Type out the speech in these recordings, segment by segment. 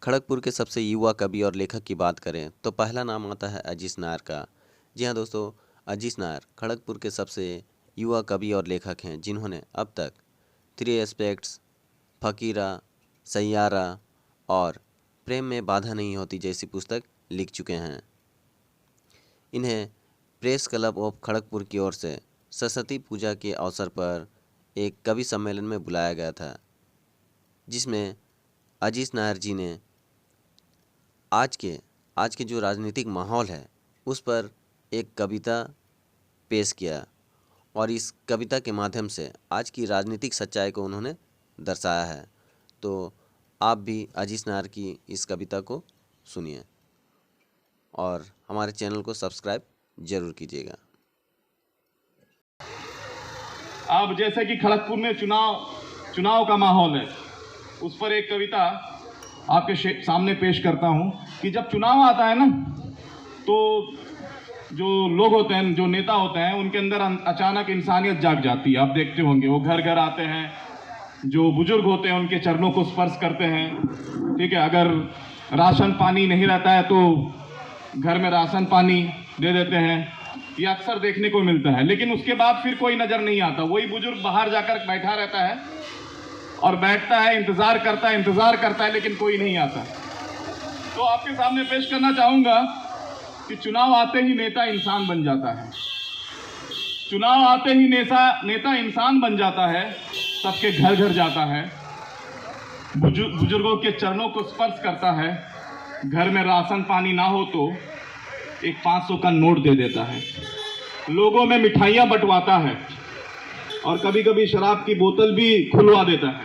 खड़गपुर के सबसे युवा कवि और लेखक की बात करें तो पहला नाम आता है अजीज नायर का। जी हाँ दोस्तों, अजीज नायर खड़गपुर के सबसे युवा कवि और लेखक हैं जिन्होंने अब तक थ्री एस्पेक्ट्स, फकीरा, सैयारा और प्रेम में बाधा नहीं होती जैसी पुस्तक लिख चुके हैं। इन्हें प्रेस क्लब ऑफ खड़गपुर की ओर से सरस्वती पूजा के अवसर पर एक कवि सम्मेलन में बुलाया गया था, जिसमें अजीज नायर जी ने आज के जो राजनीतिक माहौल है उस पर एक कविता पेश किया और इस कविता के माध्यम से आज की राजनीतिक सच्चाई को उन्होंने दर्शाया है। तो आप भी अजीज नायर की इस कविता को सुनिए और हमारे चैनल को सब्सक्राइब जरूर कीजिएगा। अब जैसे कि खड़गपुर में चुनाव का माहौल है, उस पर एक कविता आपके सामने पेश करता हूं कि जब चुनाव आता है ना, तो जो लोग होते हैं, जो नेता होते हैं, उनके अंदर अचानक इंसानियत जाग जाती है। आप देखते होंगे वो घर घर आते हैं, जो बुजुर्ग होते हैं उनके चरणों को स्पर्श करते हैं। ठीक है, अगर राशन पानी नहीं रहता है तो घर में राशन पानी दे देते हैं, ये अक्सर देखने को मिलता है। लेकिन उसके बाद फिर कोई नज़र नहीं आता। वही बुजुर्ग बाहर जाकर बैठा रहता है और बैठता है, इंतज़ार करता है, लेकिन कोई नहीं आता। तो आपके सामने पेश करना चाहूँगा कि चुनाव आते ही नेता इंसान बन जाता है। चुनाव आते ही नेता इंसान बन जाता है, सबके घर घर जाता है, बुजुर्गों के चरणों को स्पर्श करता है, घर में राशन पानी ना हो तो एक 500 का नोट दे देता है, लोगों में मिठाइयाँ बंटवाता है और कभी कभी शराब की बोतल भी खुलवा देता है।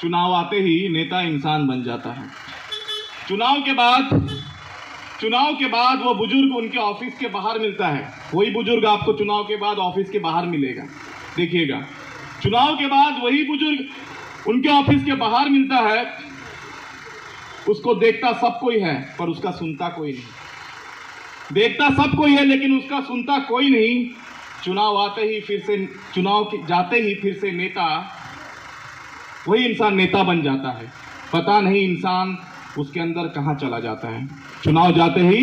चुनाव आते ही नेता इंसान बन जाता है। चुनाव के बाद वो बुजुर्ग उनके ऑफिस के बाहर मिलता है। वही बुजुर्ग आपको चुनाव के बाद ऑफिस के बाहर मिलेगा, देखिएगा। चुनाव के बाद वही बुजुर्ग उनके ऑफिस के बाहर मिलता है। उसको देखता सब कोई है पर उसका सुनता कोई नहीं। देखता सब कोई है लेकिन उसका सुनता कोई नहीं। जाते ही फिर से नेता, वही इंसान नेता बन जाता है। पता नहीं इंसान उसके अंदर कहाँ चला जाता है। चुनाव जाते ही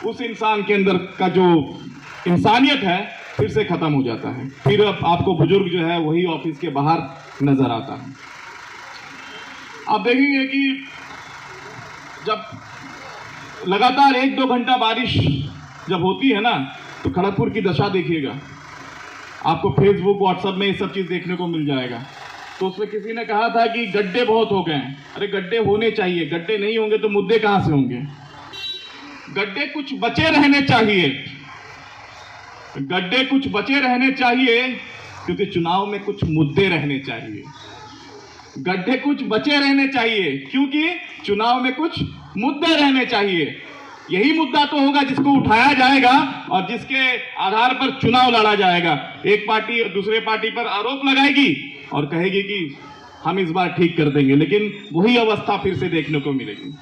उस इंसान के अंदर का जो इंसानियत है फिर से खत्म हो जाता है। फिर अब आपको बुजुर्ग जो है वही ऑफिस के बाहर नजर आता है। आप देखेंगे कि जब लगातार 1-2 घंटा बारिश जब होती है ना, तो खड़गपुर की दशा देखिएगा। आपको फेसबुक, व्हाट्सएप में ये सब चीज़ देखने को मिल जाएगा। तो उसमें किसी ने कहा था कि गड्ढे बहुत हो गए हैं। अरे गड्ढे होने चाहिए, गड्ढे नहीं होंगे तो मुद्दे कहाँ से होंगे। गड्ढे कुछ बचे रहने चाहिए, गड्ढे कुछ बचे रहने चाहिए, क्योंकि चुनाव में कुछ मुद्दे रहने चाहिए। गड्ढे कुछ बचे रहने चाहिए क्योंकि चुनाव में कुछ मुद्दे रहने चाहिए। यही मुद्दा तो होगा जिसको उठाया जाएगा और जिसके आधार पर चुनाव लड़ा जाएगा। एक पार्टी दूसरे पार्टी पर आरोप लगाएगी और कहेगी कि हम इस बार ठीक कर देंगे, लेकिन वही अवस्था फिर से देखने को मिलेगी।